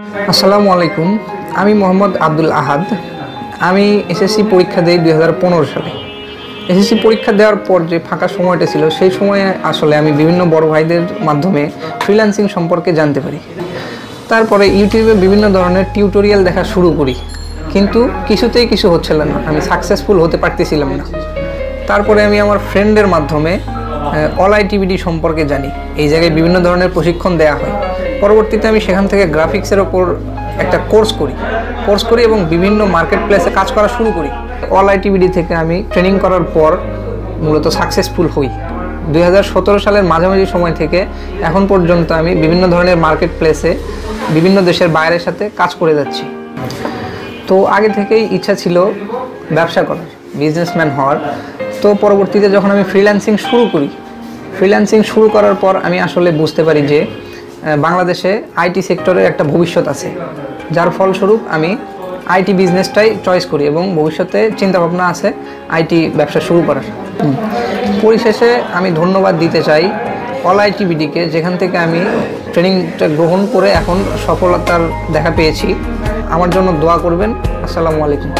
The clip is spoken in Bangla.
আসসালামু আলাইকুম। আমি মোহাম্মদ আব্দুল আহাদ। আমি এসএসসি পরীক্ষা দিই 2015 সালে। এসএসসি পরীক্ষা দেওয়ার পর যে ফাঁকা সময়টা ছিল, সেই সময়ে আসলে আমি বিভিন্ন বড় ভাইদের মাধ্যমে ফ্রিল্যান্সিং সম্পর্কে জানতে পারি। তারপরে ইউটিউবে বিভিন্ন ধরনের টিউটোরিয়াল দেখা শুরু করি, কিন্তু কিছুতেই কিছু হচ্ছিল না, আমি সাকসেসফুল হতে পারতেছিলাম না। তারপরে আমি আমার ফ্রেন্ডের মাধ্যমে অল আইটিবিডি সম্পর্কে জানি। এই জায়গায় বিভিন্ন ধরনের প্রশিক্ষণ দেওয়া হয়। পরবর্তীতে আমি সেখান থেকে গ্রাফিক্সের ওপর একটা কোর্স করি এবং বিভিন্ন মার্কেট প্লেসে কাজ করা শুরু করি। অল আইটিবিডি থেকে আমি ট্রেনিং করার পর মূলত সাকসেসফুল হই। 2017 সালের মাঝামাঝি সময় থেকে এখন পর্যন্ত আমি বিভিন্ন ধরনের মার্কেট প্লেসে বিভিন্ন দেশের বাইরের সাথে কাজ করে যাচ্ছি। তো আগে থেকেই ইচ্ছা ছিল ব্যবসা করার, বিজনেসম্যান হওয়ার। তো পরবর্তীতে যখন আমি ফ্রিল্যান্সিং শুরু করার পর আমি আসলে বুঝতে পারি যে বাংলাদেশে আইটি সেক্টরের একটা ভবিষ্যৎ আছে, যার ফলস্বরূপ আমি আইটি বিজনেসটাই চয়েস করি এবং ভবিষ্যতে চিন্তাভাবনা আছে আইটি ব্যবসা শুরু করার। পরিশেষে আমি ধন্যবাদ দিতে চাই অল আইটিবিডিকে, যেখান থেকে আমি ট্রেনিংটা গ্রহণ করে এখন সফলতার দেখা পেয়েছি। আমার জন্য দোয়া করবেন। আসসালামু আলাইকুম।